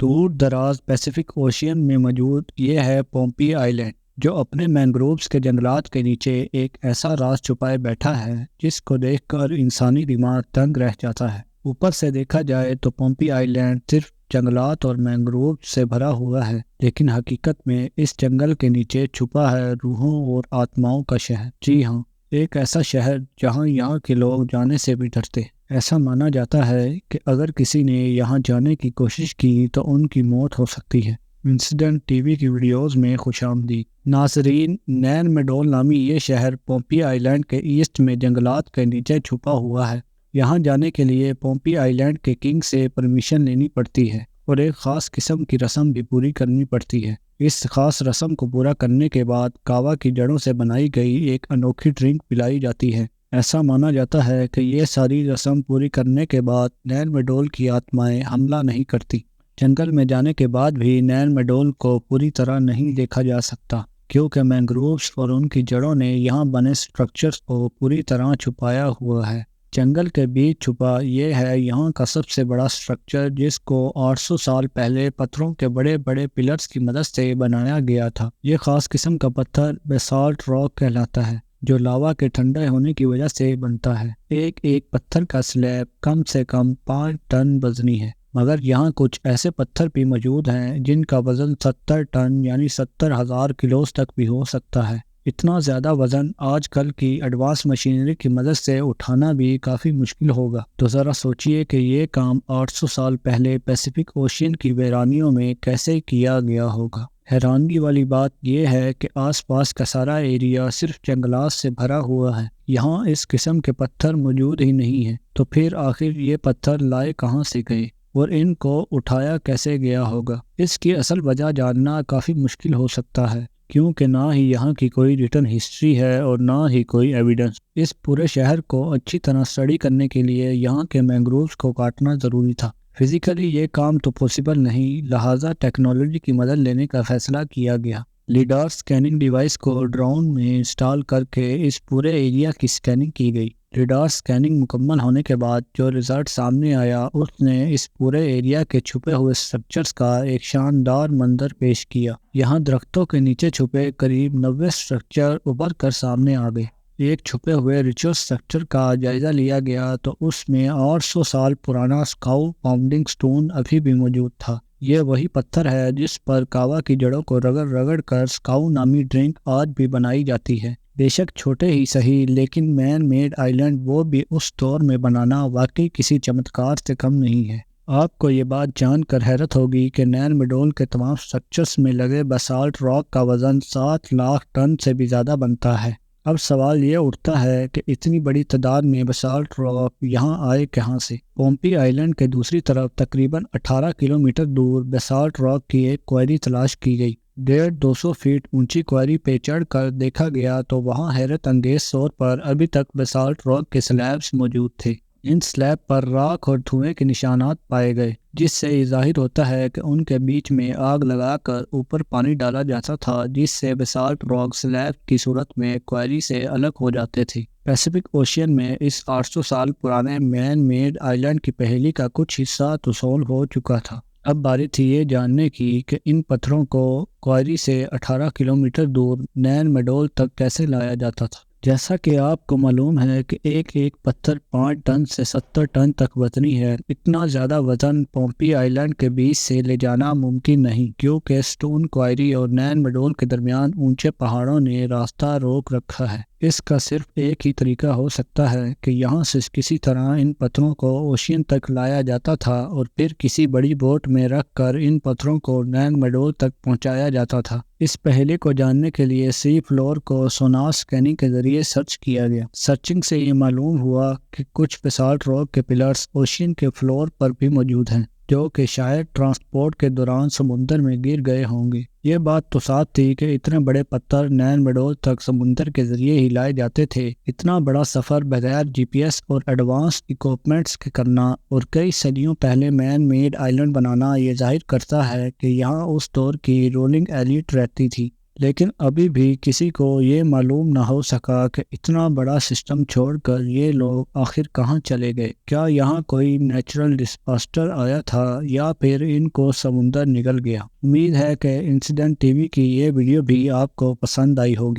دور دراز Pacific ocean میں موجود یہ ہے پومپی آئیلینڈ، جو اپنے مینگرووز کے جنگلات کے نیچے ایک ایسا راز چھپائے بیٹھا ہے جس کو دیکھ کر انسانی دماغ دنگ رہ جاتا ہے۔ اوپر سے دیکھا جائے تو پومپی آئیلینڈ صرف جنگلات اور مینگروو سے بھرا ہوا ہے، لیکن حقیقت میں اس جنگل کے نیچے چھپا ہے روحوں اور آتماؤں کا شہر۔ جی ہاں، ایک ایسا شہر جہاں یہاں کے لوگ جانے سے بھی ڈرتے۔ ایسا مانا جاتا ہے کہ اگر کسی نے یہاں جانے کی کوشش کی تو ان کی موت ہو سکتی ہے۔ انسیڈنٹ ٹی وی کی ویڈیوز میں خوش آمدید ناظرین، نین میڈول نامی یہ شہر پومپی آئیلینڈ کے ایسٹ میں جنگلات کے نیچے چھپا ہوا ہے۔ یہاں جانے کے لیے پومپی آئیلینڈ کے کنگ سے پرمیشن لینی پڑتی ہے اور ایک خاص قسم کی رسم بھی پوری کرنی پڑتی ہے۔ اس خاص رسم کو پورا کرنے کے بعد کاوا کی جڑوں سے بنائی گئی ایک انوکھی ڈرنک پلائی جاتی ہے۔ ایسا مانا جاتا ہے کہ یہ ساری رسم پوری کرنے کے بعد نین میڈول کی آتمائیں حملہ نہیں کرتی۔ جنگل میں جانے کے بعد بھی نین میڈول کو پوری طرح نہیں دیکھا جا سکتا، کیونکہ مینگرووز اور ان کی جڑوں نے یہاں بنے سٹرکچرز کو پوری طرح چھپایا ہوا ہے۔ جنگل کے بیچ چھپا یہ ہے یہاں کا سب سے بڑا سٹرکچر، جس کو 800 سال پہلے پتھروں کے بڑے بڑے پلرز کی مدد سے بنایا گیا تھا۔ یہ خاص قسم کا پتھر بیسالٹ راک کہلاتا ہے، جو لاوا کے ٹھنڈے ہونے کی وجہ سے بنتا ہے۔ ایک ایک پتھر کا سلیب کم سے کم 5 ٹن وزنی ہے، مگر یہاں کچھ ایسے پتھر بھی موجود ہیں جن کا وزن 70 ٹن یعنی 70,000 کلوز تک بھی ہو سکتا ہے۔ اتنا زیادہ وزن آج کل کی ایڈوانس مشینری کی مدد سے اٹھانا بھی کافی مشکل ہوگا، تو ذرا سوچئے کہ یہ کام 800 سال پہلے پیسیفک اوشین کی ویرانیوں میں کیسے کیا گیا ہوگا۔ حیرانگی والی بات یہ ہے کہ آس پاس کا سارا ایریا صرف جنگلات سے بھرا ہوا ہے، یہاں اس قسم کے پتھر موجود ہی نہیں ہیں، تو پھر آخر یہ پتھر لائے کہاں سے گئے اور ان کو اٹھایا کیسے گیا ہوگا؟ اس کی اصل وجہ جاننا کافی مشکل ہو سکتا ہے، کیونکہ نہ ہی یہاں کی کوئی ریٹن ہسٹری ہے اور نہ ہی کوئی ایویڈنس۔ اس پورے شہر کو اچھی طرح اسٹڈی کرنے کے لیے یہاں کے مینگرووز کو کاٹنا ضروری تھا۔ فزیکلی یہ کام تو پاسبل نہیں، لہٰذا ٹیکنالوجی کی مدد لینے کا فیصلہ کیا گیا۔ لیڈار سکیننگ ڈیوائس کو ڈرون میں انسٹال کر کے اس پورے ایریا کی سکیننگ کی گئی۔ لیڈار سکیننگ مکمل ہونے کے بعد جو رزلٹ سامنے آیا، اس نے اس پورے ایریا کے چھپے ہوئے سٹرکچرز کا ایک شاندار منظر پیش کیا۔ یہاں درختوں کے نیچے چھپے قریب 90 سٹرکچر ابھر کر سامنے آ گئے۔ ایک چھپے ہوئے ریچرڈ سٹرکچر کا جائزہ لیا گیا تو اس میں 800 سال پرانا سکاؤ پاؤنڈنگ سٹون ابھی بھی موجود تھا۔ یہ وہی پتھر ہے جس پر کاوا کی جڑوں کو رگڑ رگڑ کر سکاؤ نامی ڈرنک آج بھی بنائی جاتی ہے۔ بے شک چھوٹے ہی صحیح، لیکن مین میڈ آئیلینڈ وہ بھی اس دور میں بنانا واقعی کسی چمتکار سے کم نہیں ہے۔ آپ کو یہ بات جان کر حیرت ہوگی کہ نین میڈول کے تمام سٹرکچرز میں لگے بیسالٹ راک کا وزن 7 لاکھ ٹن سے بھی زیادہ بنتا ہے۔ اب سوال یہ اٹھتا ہے کہ اتنی بڑی تعداد میں بیسالٹ راک یہاں آئے کہاں سے؟ پومپی آئیلینڈ کے دوسری طرف تقریباً 18 کلومیٹر دور بیسالٹ راک کی ایک کوئری تلاش کی گئی۔ 150-200 فیٹ اونچی کوئری پہ چڑھ کر دیکھا گیا تو وہاں حیرت انگیز طور پر ابھی تک بیسالٹ راک کے سلیبز موجود تھے۔ ان سلیب پر راکھ اور دھوئیں کے نشانات پائے گئے، جس سے یہ ظاہر ہوتا ہے کہ ان کے بیچ میں آگ لگا کر اوپر پانی ڈالا جاتا تھا، جس سے بیسالٹ راک سلیب کی صورت میں کوئری سے الگ ہو جاتے تھے۔ پیسیفک اوشین میں اس 800 سال پرانے مین میڈ آئیلینڈ کی پہیلی کا کچھ حصہ تو سولو ہو چکا تھا۔ اب باری تھی یہ جاننے کی کہ ان پتھروں کو کوئری سے 18 کلومیٹر دور نین میڈول تک کیسے لایا جاتا تھا۔ جیسا کہ آپ کو معلوم ہے کہ ایک ایک پتھر 5 ٹن سے 70 ٹن تک وزنی ہے۔ اتنا زیادہ وزن پومپی آئیلینڈ کے بیچ سے لے جانا ممکن نہیں، کیونکہ سٹون کوئری اور نین میڈول کے درمیان اونچے پہاڑوں نے راستہ روک رکھا ہے۔ اس کا صرف ایک ہی طریقہ ہو سکتا ہے کہ یہاں سے کسی طرح ان پتھروں کو اوشین تک لایا جاتا تھا اور پھر کسی بڑی بوٹ میں رکھ کر ان پتھروں کو نین میڈول تک پہنچایا جاتا تھا۔ اس پہلے کو جاننے کے لیے سی فلور کو سونار سکیننگ کے ذریعے سرچ کیا گیا۔ سرچنگ سے یہ معلوم ہوا کہ کچھ بیسالٹ راک کے پلرز اوشین کے فلور پر بھی موجود ہیں، جو کہ شاید ٹرانسپورٹ کے دوران سمندر میں گر گئے ہوں گے۔ یہ بات تو ساتھ تھی کہ اتنے بڑے پتھر نین میڈول تک سمندر کے ذریعے ہی لائے جاتے تھے۔ اتنا بڑا سفر بغیر جی پی ایس اور ایڈوانس اکوپمنٹس کے کرنا اور کئی صدیوں پہلے مین میڈ آئیلینڈ بنانا یہ ظاہر کرتا ہے کہ یہاں اس دور کی رولنگ ایلیٹ رہتی تھی۔ لیکن ابھی بھی کسی کو یہ معلوم نہ ہو سکا کہ اتنا بڑا سسٹم چھوڑ کر یہ لوگ آخر کہاں چلے گئے۔ کیا یہاں کوئی نیچرل ڈساسٹر آیا تھا یا پھر ان کو سمندر نگل گیا؟ امید ہے کہ انسیڈنٹ ٹی وی کی یہ ویڈیو بھی آپ کو پسند آئی ہوگی۔